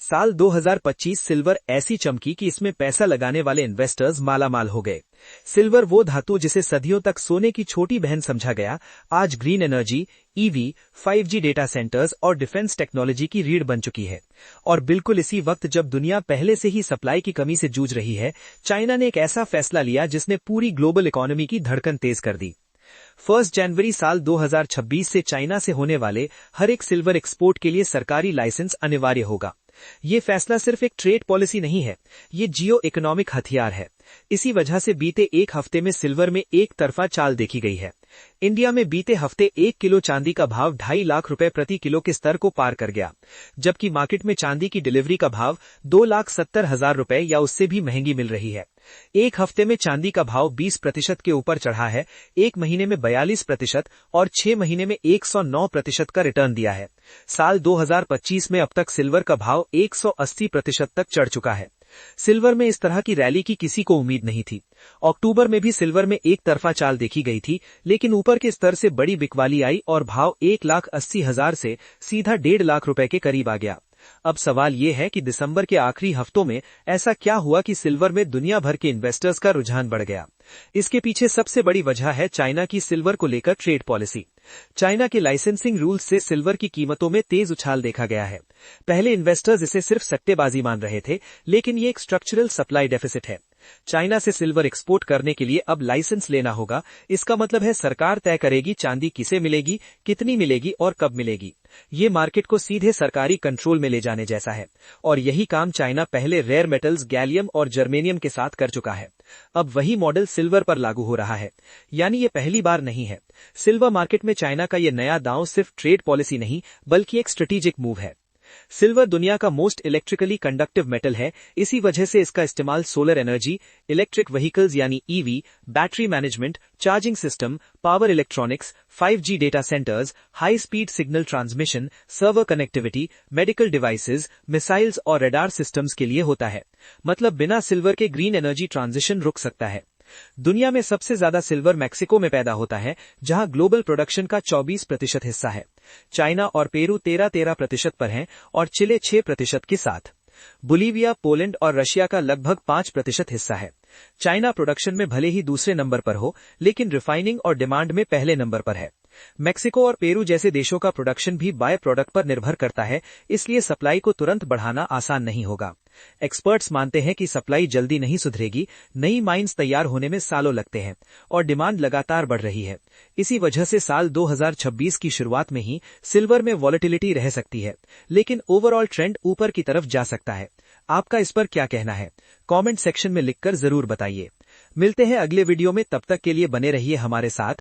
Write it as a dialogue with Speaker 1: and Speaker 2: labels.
Speaker 1: साल 2025 सिल्वर ऐसी चमकी कि इसमें पैसा लगाने वाले इन्वेस्टर्स मालामाल हो गए। सिल्वर वो धातु जिसे सदियों तक सोने की छोटी बहन समझा गया, आज green energy, EV, 5G data centres और डिफेंस टेक्नोलॉजी की रीढ़ बन चुकी है। और बिल्कुल इसी वक्त जब दुनिया पहले से ही सप्लाई की कमी से जूझ रही है, चाइना ने एक ऐसा फैसला लिया जिसने पूरी ग्लोबल इकोनॉमी की धड़कन तेज कर दी। 1 जनवरी साल 2026 से चाइना से होने वाले हर एक सिल्वर एक्सपोर्ट के लिए सरकारी लाइसेंस अनिवार्य होगा। ये फैसला सिर्फ एक ट्रेड पॉलिसी नहीं है, ये जियो इकोनॉमिक हथियार है। इसी वजह से बीते एक हफ्ते में सिल्वर में एक तरफा चाल देखी गई है। इंडिया में बीते हफ्ते 1 किलो चांदी का भाव 2.5 लाख रुपए प्रति किलो के स्तर को पार कर गया, जबकि मार्केट में चांदी की डिलीवरी का भाव 2,70,000 रुपए या उससे भी महंगी मिल रही है। एक हफ्ते में चांदी का भाव 20% के ऊपर चढ़ा है, एक महीने में 42% और 6 महीने में 109% का रिटर्न दिया है। साल 2025 में अब तक सिल्वर का भाव 180% तक चढ़ चुका है। सिल्वर में इस तरह की रैली की किसी को उम्मीद नहीं थी। अक्टूबर में भी सिल्वर में एक तरफा चाल देखी गई थी, लेकिन ऊपर के स्तर से बड़ी बिकवाली आई और भाव 1,80,000 से सीधा 1.5 लाख रुपए के करीब आ गया। अब सवाल ये है कि दिसंबर के आखिरी हफ्तों में ऐसा क्या हुआ कि सिल्वर में दुनिया भर के इन्वेस्टर्स का रुझान बढ़ गया। इसके पीछे सबसे बड़ी वजह है चाइना की सिल्वर को लेकर ट्रेड पॉलिसी। चाइना के लाइसेंसिंग रूल्स से सिल्वर की कीमतों में तेज उछाल देखा गया है। पहले इन्वेस्टर्स इसे सिर्फ सट्टेबाजी मान रहे थे, लेकिन ये एक स्ट्रक्चरल सप्लाई डेफिसिट है। चाइना से सिल्वर एक्सपोर्ट करने के लिए अब लाइसेंस लेना होगा। इसका मतलब है सरकार तय करेगी चांदी किसे मिलेगी, कितनी मिलेगी और कब मिलेगी। ये मार्केट को सीधे सरकारी कंट्रोल में ले जाने जैसा है, और यही काम चाइना पहले रेयर मेटल्स गैलियम और जर्मेनियम के साथ कर चुका है। अब वही मॉडल सिल्वर पर लागू हो रहा है, यानी ये पहली बार नहीं है। सिल्वर मार्केट में चाइना का ये नया दांव सिर्फ ट्रेड पॉलिसी नहीं, बल्कि एक स्ट्रेटेजिक मूव है। सिल्वर दुनिया का मोस्ट इलेक्ट्रिकली कंडक्टिव मेटल है, इसी वजह से इसका इस्तेमाल सोलर एनर्जी, इलेक्ट्रिक व्हीकल्स यानी EV, battery management, charging system, power electronics, 5G data centres, high speed signal transmission, server connectivity, medical devices, missiles और रडार सिस्टम्स के लिए होता है। मतलब बिना सिल्वर के ग्रीन एनर्जी ट्रांजिशन रुक सकता है। दुनिया में सबसे ज्यादा सिल्वर मैक्सिको में पैदा होता है, जहां ग्लोबल प्रोडक्शन का 24% हिस्सा है। चाइना और पेरू 13% पर हैं और चिले 6% के साथ। बोलीविया, पोलैंड और रशिया का लगभग 5% हिस्सा है। चाइना प्रोडक्शन में भले ही दूसरे नंबर पर हो, लेकिन रिफाइनिंग और डिमांड में पहले नंबर पर है। मेक्सिको और पेरू जैसे देशों का प्रोडक्शन भी बाय प्रोडक्ट पर निर्भर करता है, इसलिए सप्लाई को तुरंत बढ़ाना आसान नहीं होगा। एक्सपर्ट्स मानते हैं कि सप्लाई जल्दी नहीं सुधरेगी, नई माइंस तैयार होने में सालों लगते हैं और डिमांड लगातार बढ़ रही है। इसी वजह से साल 2026 की शुरुआत में ही सिल्वर में वॉलेटिलिटी रह सकती है, लेकिन ओवरऑल ट्रेंड ऊपर की तरफ जा सकता है। आपका इस पर क्या कहना है? कमेंट सेक्शन में लिखकर जरूर बताइए। मिलते हैं अगले वीडियो में, तब तक के लिए बने रहिए हमारे साथ।